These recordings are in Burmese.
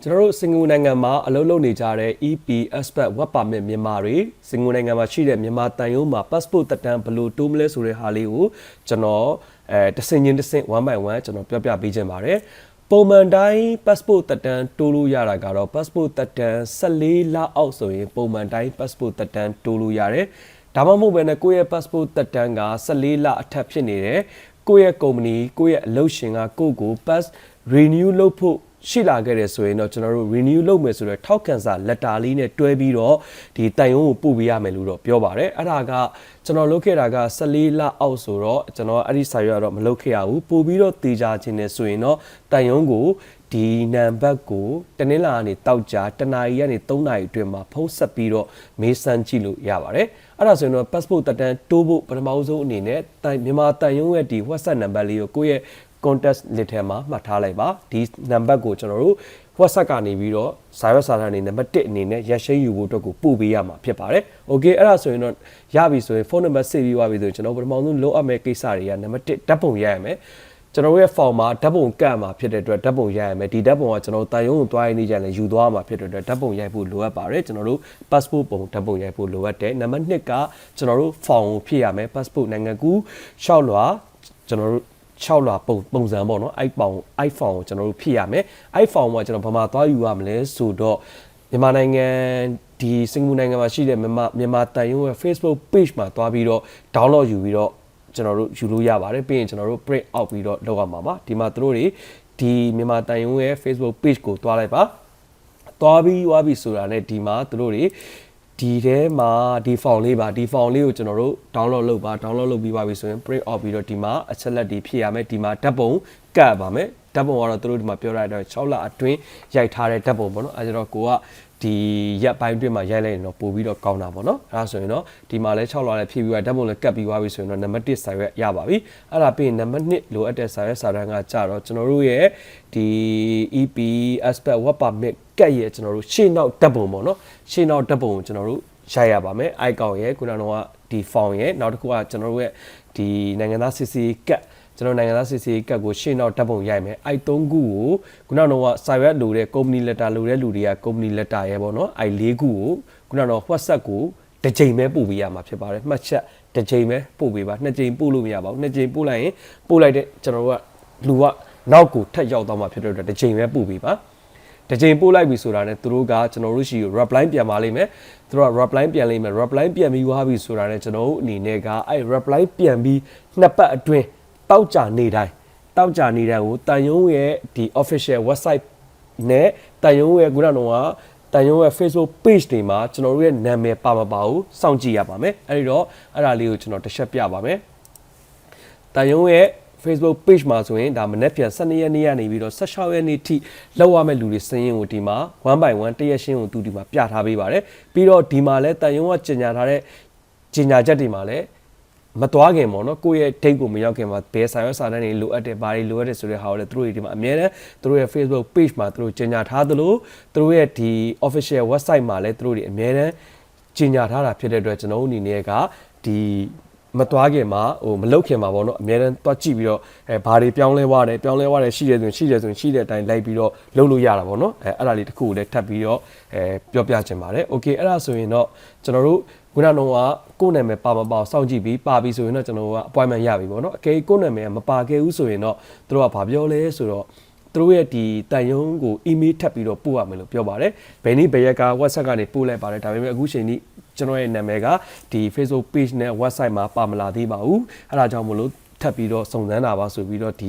ကျွန်တော်တို့စင်ကာပူနိုင်ငံမှာအလုပ်လုပ်နေကြတဲ့ EP Expat Work Permit မြန်မာတွေစင်ကာပူနိုင်ငံမှာရှိတဲ့မြန်မာတန်ရုံးမှာ passport တက်တန်းဘယ်လိုတိုးမလဲဆိုတဲ့ဟာလေးကိုကျွန်တော်တစ်စင်ချင်းတစ်စင်1 by 1ကျွန်တော်ပြောပြပေးခြင်းပါတယ်ပုံမှန်တိုင်း passport တက်တန်းတိုးလို့ရတာကတော့ passport တက်တန်း14လအောက်ဆိုရင်ပုံမှန်တိုင်း passport တက်တန်းတိုးလို့ရတယ်ဒါမှမဟုတ်ဘဲနဲ့ကိုယ့်ရဲ့ passport တက်တန်းက14လအထက်ဖြစ်နေတယ်ကိုယ့်ရဲ့ company ကိုယ့်ရဲ့အလုပ်ရှင်ကကိုယ့်ကို pass renew လုပ်ဖို့ရှိလာခဲ့တယ်ဆိုရင်တော့ကျွန်တော်တို့ renew လုပ်မယ်ဆိုတော့ထောက်ခံစာ letter လေးနဲ့တွဲပြီးတော့ဒီတိုင်ရုံးကိုပို့ပေးရမယ်လို့တော့ပြောပါတယ်အဲ့ဒါကကျွန်တော်လုပ်ခဲ့တာက14လအောက်ဆိုတော့ကျွန်တော်အဲ့ဒီစာရွက်တော့မလုပ်ခဲ့ရဘူးပို့ပြီးတော့တေချာခြင်းနဲ့ဆိုရင်တော့တိုင်ရုံးကိုဒီနံပါတ်ကိုတနင်္လာကနေတောက်ကြတနာရီကနေ3နာရီအတွင်းမှာဖုန်းဆက်ပြီးတော့မေးစမ်းကြည့်လို့ရပါတယ်အဲ့ဒါဆိုရင်တော့ passport တက်တန်းတိုးဖို့ပထမဆုံးအနေနဲ့မြန်မာတိုင်ရုံးရဲ့ဒီ WhatsApp နံပါတ်လေးကိုကိုယ့်ရဲ့contact list ထဲမှာမှတ်ထားလိုက်ပါဒီနံပါတ်ကိုကျွန်တော်တို့ WhatsApp ကနေပြီးတော့စာရွက်စာတမ်းအနေနဲ့နံပါတ်1အနေနဲ့ရက်ရှိယူဖို့အတွက်ကိုပို့ပေးရမှာဖြစ်ပါတယ်။ Okay အဲ့ဒါဆိုရင်တော့ရပြီဆိုရင်ဖုန်းနံပါတ်ဆက်ပြီးသွားပြီဆိုရင်ကျွန်တော်ပထမဆုံးလိုအပ်မဲ့ကိစ္စတွေကနံပါတ်1ဓာတ်ပုံရရမယ်။ကျွန်တော်ရဲ့ form မှာဓာတ်ပုံကတ်မှာဖြစ်တဲ့အတွက်ဓာတ်ပုံရရမယ်ဒီဓာတ်ပုံကကျွန်တော်တန်ရုံးကိုတွားရင်းနေကြတယ်ယူသွားမှာဖြစ်တဲ့အတွက်ဓာတ်ပုံရိုက်ဖို့လိုအပ်ပါတယ်ကျွန်တော်တို့ passport ပုံဓာတ်ပုံရိုက်ဖို့လိုအပ်တယ်နံပါတ်2ကကျွန်တော်တို့ form ကိုဖြည့်ရမယ် passport နိုင်ငံကူး6လွှာကျွန်တော်တို့6လွှာပုံစံပေါ့နော်အဲ့ဖောင်ကိုကျွန်တော်တို့ဖြည့်ရမယ်အဲ့ဖောင်ကကျွန်တော်ဘာမှသွားယူရမလဲဆိုတော့မြန်မာနိုင်ငံဒီစင်ကာပူနိုင်ငံမှာရှိတဲ့မြန်မာတန်ရုံးရဲ့ Facebook page မှာသွားပြီးတော့ download ယူပြီးတော့ကျွန်တော်တို့ယူလို့ရပါတယ်ပြီးရင်ကျွန်တော်တို့ print out ပြီးတော့လုပ်ရမှာပါဒီမှာသူတို့တွေဒီမြန်မာတန်ရုံးရဲ့ Facebook page ကိုသွားလိုက်ပါသွားပြီးဆိုတာနဲ့ဒီမှာသူတို့တွေဒီထဲမှာဒီ file လေးပါဒီ file လေးကိုကျွန်တော်တို့ download လုပ်ပြီးပါပြီဆိုရင် print out ပြီးတော့ဒီမှာအချက်လက်တွေဖြည့်ရမယ်ဒီမှာဓာတ်ပုံကတ်ပါမယ်ဓာတ်ပုံကတော့သူတို့ဒီမှာပြောရတဲ့6လအတွင်းရိုက်ထားတဲ့ဓာတ်ပုံပေါ့နော်အဲဒါတော့ကိုကဒီရက်ပိုင်းအတွင်းမှာရိုက်လိုက်ရင်တော့ပို့ပြီးတော့ကောင်းတာပေါ့နော်အဲဒါဆိုရင်တော့ဒီမှာလဲ6လလည်းဖြည့်ပြီးတော့ဓာတ်ပုံလည်းကတ်ပြီးသွားပြီဆိုရင်တော့နံပါတ်1စာရွက်ရပါပြီအဲ့ဒါပြီးရင်နံပါတ်2လိုအပ်တဲ့စာရွက်စာတမ်းကကြတော့ကျွန်တော်တို့ရဲ့ဒီ EP Expat Work Permit ကတ်ရဲ့ကျွန်တော်တို့ရှေ့နောက်ဓာတ်ပုံပေါ့နော်ရှေ့နောက်ဓာတ်ပုံကိုကျွန်တော်တို့ရိုက်ရပါမယ် icon ရဲ့ခုနကတော့ဒီ font ရဲ့နောက်တစ်ခုကကျွန်တော်တို့ရဲ့ဒီနိုင်ငံသားစစ်ဆေးကတ်ကျွန်တော်နိုင်ငံသားစစ်ဆေးကတ်ကိုရှေ့နောက်ဓာတ်ပုံရိုက်မယ်အဲ့3ခုကိုခုနကတော့စာရွက်လိုတဲ့ company letter လိုတဲ့လူတွေက company letter ရဲ့ပေါ့နော်အဲ့4ခုကိုခုနကတော့ WhatsApp ကိုတစ်ချိန်ပဲပို့ပေးရမှာဖြစ်ပါတယ်မှတ်ချက်တစ်ချိန်ပဲပို့ပေးပါ2ချိန်ပို့လို့မရပါဘူး2ချိန်ပို့လိုက်ရင်ပို့လိုက်တဲ့ကျွန်တော်တို့ကလူကနောက်ကိုထပ်ရောက်သွားမှာဖြစ်တဲ့အတွက်တစ်ချိန်ပဲပို့ပေးပါတစ်ချိန်ပို့လိုက်ပြီဆိုတာနဲ့သူတို့ကကျွန်တော်တို့ရှိကို reply ပြန်ပါလိမ့်မယ်သူတို့က reply ပြန်လိမ့်မယ် reply ပြန်ပြီးသွားပြီဆိုတာနဲ့ကျွန်တော်တို့အနေနဲ့ကအဲ့ reply ပြန်ပြီးနှစ်ပတ်အတွင်းတောက်ကြနေတိုင်းကိုတန်ရုံးရဲ့ဒီ official website နဲ့တန်ရုံးရဲ့ခုနကတော့တန်ရုံးရဲ့ Facebook page တွေမှာကျွန်တော်တို့ရဲ့နာမည်ပါမပါဘူးစောင့်ကြည့်ရပါမယ်အဲ့ဒီတော့အဲ့ဒါလေးကိုကျွန်တော်တစ်ချက်ပြပါမယ်တန်ရုံးရဲ့ Facebook page မှာဆိုရင်ဒါမနေ့ပြန်12ရက်နေ့ကနေပြီးတော့16ရက်နေ့ထိလောက်ရမယ့်လူတွေစင်းရင်ကိုဒီမှာ1 by 1တရက်ရှင်းကိုသူဒီမှာပြထားပေးပါတယ်ပြီးတော့ဒီမှာလဲတန်ရုံးကကြီးညာထားတဲ့ကြီးညာချက်တွေမှာလဲမသွားခင်ပေါ့နော်ကိုယ့်ရဲ့ date ကိုမရောက်ခင်မှာဘယ်စာရွက်စာတမ်းတွေလိုအပ်တယ်ဘာတွေလိုအပ်တယ်ဆိုတဲ့ဟာကိုလည်းသူတို့ဒီမှာအများနဲ့သူတို့ရဲ့ Facebook page မှာသူတို့ကြီးညာထားသလိုသူတို့ရဲ့ဒီ official website မှာလည်းသူတို့တွေအများနဲ့ကြီးညာထားတာဖြစ်တဲ့အတွက်ကျွန်တော်တို့အနေနဲ့ကဒီမသွားခင်မှာမလုတ်ခင်မှာပေါ့နော်အများနဲ့တွားကြည့်ပြီးတော့ဘာတွေပြောင်းလဲသွားတယ်ရှိတယ်ဆိုရင်ရှိတဲ့အတိုင်းလိုက်ပြီးတော့လုပ်လို့ရတာပေါ့နော်အဲ့ဒါလေးတစ်ခုကိုလည်းထပ်ပြီးတော့ပြောပြချင်ပါတယ်โอเคအဲ့ဒါဆိုရင်တော့ကျွန်တော်တို့ခုနကတော့ကိုယ့်နာမည်ပါမပါစောင့်ကြည့်ပြီးပါပြီဆိုရင်တော့ကျွန်တော်က appointment ရပြီပေါ့နော်အကယ်ကိုယ့်နာမည်ကမပါခဲ့ဘူးဆိုရင်တော့သူတို့ကဘာပြောလဲဆိုတော့သူတို့ရဲ့ဒီတန်ရုံးကို email ထပ်ပြီးတော့ပို့ရမယ်လို့ပြောပါတယ်ဘယ်နည်းဘယ်ရက်က WhatsApp ကနေပို့လိုက်ပါတယ်ဒါပေမဲ့အခုချိန်นี้ကျွန်တော်ရဲ့နာမည်ကဒီ Facebook page နဲ့ website မှာပါမလာသေးပါဘူးအဲ့ဒါကြောင့်မလို့ထပ်ပြီးတော့စုံစမ်းတာပါဆိုပြီးတော့ဒီ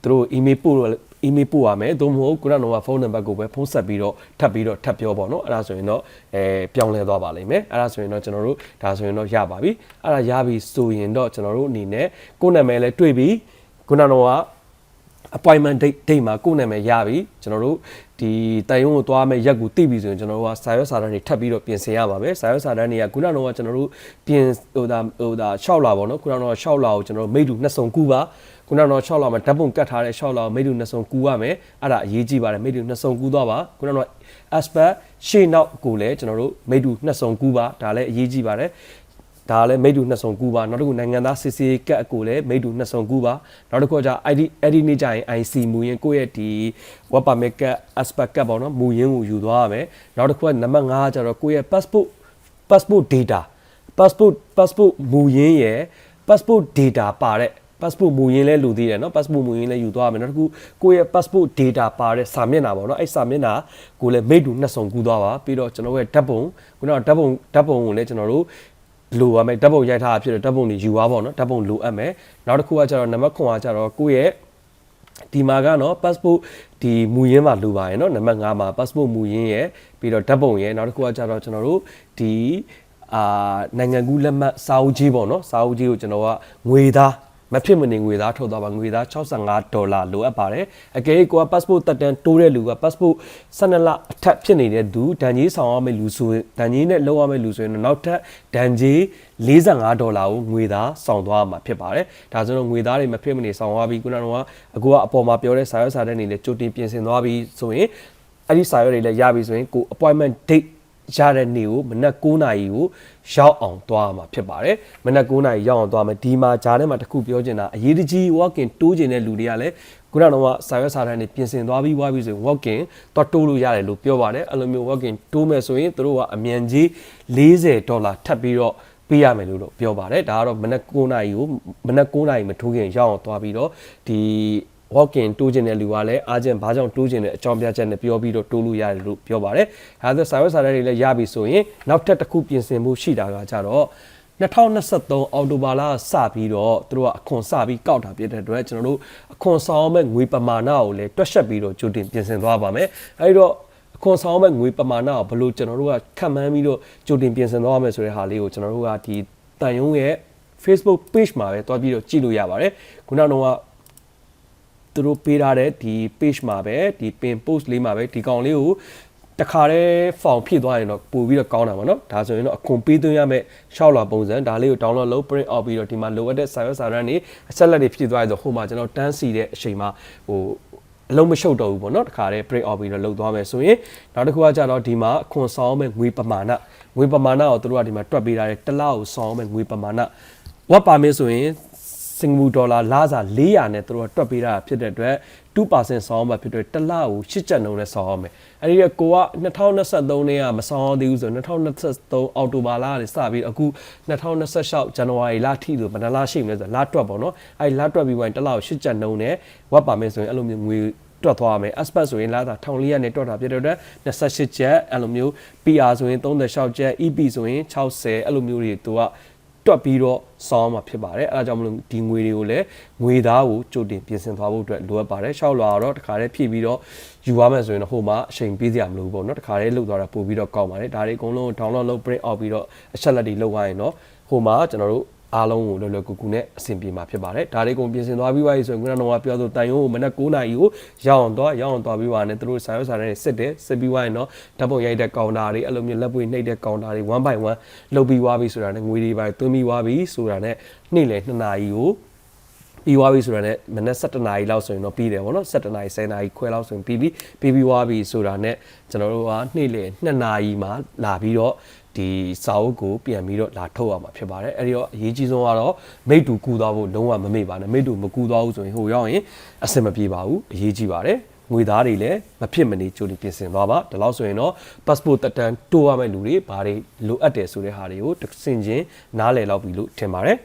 သူတို့ email ပို့ရမယ်သို့မဟုတ်ခုနကတော့ဖုန်းနံပါတ်ကိုပဲဖုန်းဆက်ပြီးတော့ထပ်ပြောပေါ့နော်အဲ့ဒါဆိုရင်တော့ပြောင်းလဲသွားပါလိမ့်မယ်အဲ့ဒါဆိုရင်တော့ကျွန်တော်တို့ဒါဆိုရင်တော့ရပါပြီအဲ့ဒါရပြီဆိုရင်တော့ကျွန်တော်တို့အနေနဲ့ကိုယ့်နာမည်လည်းတွေ့ပြီခုနကတော့ appointment date မှာကိုယ့်နာမည်ရပြီကျွန်တော်တို့ဒီတန်ရုံးကိုသွားမယ်ရက်ကိုသိပြီဆိုရင်ကျွန်တော်တို့ကစာရွက်စာတမ်းတွေထပ်ပြီးတော့ပြင်ဆင်ရပါမယ်စာရွက်စာတမ်းတွေကခုနကတော့ကျွန်တော်တို့ပြင်ဟိုဒါ6လပေါ့နော်ခုနကတော့6လကိုကျွန်တော်တို့မိတ္တူ2စုံကူပါခုနကတော့6လမှာဓာတ်ပုံကတ်ထားတဲ့6လကိုမိတ္တူ2စုံကူရမယ်အဲ့ဒါအရေးကြီးပါတယ်မိတ္တူ2စုံကူသွားပါခုနကတော့ Expat ရှေ့နောက်ကိုလည်းကျွန်တော်တို့မိတ္တူ2စုံကူပါဒါလည်းအရေးကြီးပါတယ် ဒါလည်းမိတ်တူနှစ်ဆုံကူပါနောက်တစ်ခုနိုင်ငံသားစစ်စေးကတ်အကိုလည်းမိတ်တူနှစ်ဆုံကူပါနောက်တစ်ခုကအဲ့ဒီနေ့ကျရင် IC မူရင်းကိုယ့်ရဲ့ဒီ work permit ကတ် aspect ကတ်ပေါ့နော်မူရင်းကိုယူသွားရမယ်နောက်တစ်ခုကနံပါတ်5ကကျတော့ကိုယ့်ရဲ့ passport data passport မူရင်းရဲ့ passport data ပါတဲ့ passport မူရင်းလဲလူသေးတယ်เนาะ passport မူရင်းလဲယူသွားမယ်နောက်တစ်ခုကိုယ့်ရဲ့ passport data ပါတဲ့စာမျက်နှာပေါ့เนาะအဲ့စာမျက်နှာကိုလည်းမိတ်တူနှစ်ဆုံကူးသွားပါပြီးတော့ကျွန်တော်ရဲ့ဓာတ်ပုံခုနကဓာတ်ပုံကိုလည်းကျွန်တော်တို့လိုရမယ်ဓာတ်ပုံရိုက်ထားတာဖြစ်တဲ့ဓာတ်ပုံတွေယူသွားပါတော့ဓာတ်ပုံလိုအပ်မယ်နောက်တစ်ခုကကျတော့နံပါတ်9ကကျတော့ကိုယ့်ရဲ့ဒီမှာကနော် passport ဒီမူရင်းမှာလိုပါရယ်နော်နံပါတ်5မှာ passport မူရင်းရယ်ပြီးတော့ဓာတ်ပုံရယ်နောက်တစ်ခုကကျတော့ကျွန်တော်တို့ဒီနိုင်ငံကူးလက်မှတ်စာအုပ်ကြီးပေါ့နော်စာအုပ်ကြီးကိုကျွန်တော်ကငွေသားမဖြစ်မနေငွေသားထုတ်သွားပါငွေသား$65လိုအပ်ပါတယ်အကယ်၍ကိုက passport တက်တန်းတိုးတဲ့လူက passport 12လအထက်ဖြစ်နေတဲ့သူဒဏ်ကြီးဆောင်ရမယ့်လူဆိုရင်ဒဏ်ကြီးနဲ့လောက်ရမယ့်လူဆိုရင်နောက်ထပ်ဒဏ်ကြီး$45ကိုငွေသားဆောင်သွားမှာဖြစ်ပါတယ်ဒါဆိုတော့ငွေသားတွေမဖြစ်မနေဆောင်သွားပြီးခုနကအကူကအပေါ်မှာပြောတဲ့စာရွက်စာတမ်းတွေလည်းကြိုတင်ပြင်ဆင်သွားပြီးဆိုရင်အဲ့ဒီစာရွက်တွေလည်းရပြီဆိုရင်ကို appointment dateရတဲ့နေ့ကိုမနက်9:00နာရီကိုရောက်အောင်သွားမှာဖြစ်ပါတယ်မနက်9:00နာရီရောက်အောင်သွားမယ်ဒီမှာဂျားထဲမှာတစ်ခုပြောချင်တာအရေးတကြီး walk-in တိုးချင်တဲ့လူတွေကလည်းခုနကတော့စာရွက်စာတမ်းတွေပြင်ဆင်သွားပြီးဆိုရင် walk-in တော့တိုးလို့ရတယ်လို့ပြောပါတယ်အဲ့လိုမျိုး walk-in တိုးမယ်ဆိုရင်တို့ကအမြန်ကြီး$40ထပ်ပြီးတော့ပေးရမယ်လို့ပြောပါတယ်ဒါကတော့မနက်9:00နာရီကိုမနက်9:00နာရီမထိုးခင်ရောက်အောင်သွားပြီးတော့ဒီ walk-in တိုးချင်တဲ့လူကလည်းအားချင်းဘာကြောင့်တိုးချင်တဲ့အကြောင်းပြချက်နဲ့ပြောပြီးတော့တိုးလို့ရတယ်လို့ပြောပါတယ်။ဒါဆိုစာရွက်စာတမ်းတွေလည်းရပြီဆိုရင်နောက်ထပ်တစ်ခုပြင်ဆင်မှုရှိတာကကြတော့2023အောက်တိုဘာလစပြီးတော့သူတို့ကအခွန်စပြီးကောက်တာဖြစ်တဲ့အတွက်ကျွန်တော်တို့အခွန်ဆောင်မဲ့ငွေပမာဏကိုလည်းတွက်ချက်ပြီးတော့ကြိုတင်ပြင်ဆင်သွားပါမယ်။အဲဒီတော့အခွန်ဆောင်မဲ့ငွေပမာဏကိုဘယ်လိုကျွန်တော်တို့ကခံမှန်းပြီးတော့ကြိုတင်ပြင်ဆင်သွားရမယ်ဆိုတဲ့ဟာလေးကိုကျွန်တော်တို့ကဒီတန်ယုံရဲ့ Facebook page မှာပဲတွားပြီးတော့ကြည့်လို့ရပါတယ်။ခုနကတော့သူတို့ပေးထားတဲ့ဒီ page မှာပဲဒီ pin post လေးမှာပဲဒီကောင်လေးကိုတခါတည်း form ဖြည့်သွားရင်တော့ပို့ပြီးတော့ကောင်းတာပါเนาะဒါဆိုရင်တော့အခွန်ပေးသွင်းရမယ့်ရှောက်လာပုံစံဒါလေးကို download လုပ် print out ပြီးတော့ဒီမှာလိုအပ်တဲ့စာရွက်စာတမ်းတွေအချက်လက်တွေဖြည့်သွားရဆိုဟိုမှာကျွန်တော်တန်းစီတဲ့အချိန်မှာဟိုအလုံးမရှုပ်တော့ဘူးပေါ့เนาะတခါတည်း print out ပြီးတော့လုပ်သွားမယ်ဆိုရင်နောက်တစ်ခုကကြတော့ဒီမှာအခွန်ဆောင်မဲ့ငွေပမာဏကိုသူတို့ကဒီမှာတွက်ပေးထားတယ်တစ်လကိုဆောင်မဲ့ငွေပမာဏဝတ်ပါမယ်ဆိုရင်စင်ကာပူဒေါ်လာလစာ400နဲ့သူတို့ကတွက်ပေးတာဖြစ်တဲ့အတွက် 2% ဆောင်မှာဖြစ်တဲ့တစ်လကို8ကျပ်နှုန်းနဲ့ဆောင်အောင်မယ်အဲ့ဒီကိုက2023နဲ့ကမဆောင်အောင်သေးဘူးဆို2023အောက်တိုဘာလကနေစပြီးအခု2026ဇန်နဝါရီလထိဆိုဘယ်နှလရှိမလဲဆိုလတွက်ပေါ့နော်အဲ့လတွက်ပြီးရင်တစ်လကို8ကျပ်နှုန်းနဲ့ဝတ်ပါမယ်ဆိုရင်အဲ့လိုမျိုးငွေတွက်သွားရမယ် aspect ဆိုရင်လာတာ1400နဲ့တွက်တာဖြစ်တဲ့အတွက်28ကျပ်အဲ့လိုမျိုး PR ဆိုရင်36ကျပ် EP ဆိုရင်60အဲ့လိုမျိုးတွေသူကတွက်ပြီးတော့ဆောင်းမှာဖြစ်ပါတယ်အဲဒါကြောင့်မလို့ဒီငွေတွေကိုလည်းငွေသားကိုကြိုတင်ပြင်ဆင်သွားဖို့အတွက်လိုအပ်ပါတယ်ရှောက်လာတော့တခါတည်းဖြည့်ပြီးတော့ယူရမယ်ဆိုရင်တော့ဟိုမှာအချိန်ပေးစရာမလိုဘူးပေါ့နော်တခါတည်းလုတ်သွားတာပို့ပြီးတော့ကောက်ပါတယ်ဒါတွေအကုန်လုံး download လုပ် print out ပြီးတော့အချက်လက်တွေလုပ်ရရင်တော့ဟိုမှာကျွန်တော်တို့အားလုံးကိုလွယ်လွယ်ကူကူနဲ့အဆင်ပြေမှာဖြစ်ပါတယ်ဒါတွေကုန်ပြင်ဆင်သွားပြီးပါပြီဆိုရင်ခုနကတော့ပြောဆိုတန်ရုံးကိုမနက်9:00နာရီကိုရောက်အောင်သွားပြီးပါနဲ့သူတို့စာရွက်စာတမ်းတွေစစ်ပြီးသွားရင်တော့ဓာတ်ပုံရိုက်တဲ့ကောင်တာတွေအဲ့လိုမျိုးလက်ပွေနှိပ်တဲ့ကောင်တာတွေ1 by 1လုပ်ပြီးသွားပြီဆိုတာနဲ့ငွေတွေပါသွင်းပြီးသွားပြီဆိုတာနဲ့နေ့လယ်2 နာရီကိုပြီးသွားပြီဆိုတာနဲ့မနက်7 နာရီလောက်ဆိုရင်တော့ပြီးတယ်ပေါ့နော်7 နာရီ10 နာရီခွဲလောက်ဆိုရင်ပြီးသွားပြီဆိုတာနဲ့ကျွန်တော်တို့ကနေ့လယ်2 နာရီမှာလာပြီးတော့ဒီစာအုပ်ကိုပြန်ပြီးတော့လာထုတ်ရမှာဖြစ်ပါတယ်အဲ့ဒီတော့အရေးကြီးဆုံးကတော့မိတ်တူကူသွားဖို့လုံးဝမမေ့ပါနဲ့မိတ်တူမကူသွားဘူးဆိုရင်ဟိုရောက်ရင်အဆင်မပြေပါဘူးအရေးကြီးပါတယ်ငွေသားတွေလည်းမဖြစ်မနေကြိုတင်ပြင်ဆင်သွားပါဒါလို့ဆိုရင်တော့ passport တက်တန်းတိုးရမယ့်လူတွေဘာတွေလိုအပ်တယ်ဆိုတဲ့ဟာတွေကိုတစ်ဆင့်ချင်းနားလည်လောက်ပြီလို့ထင်ပါတယ်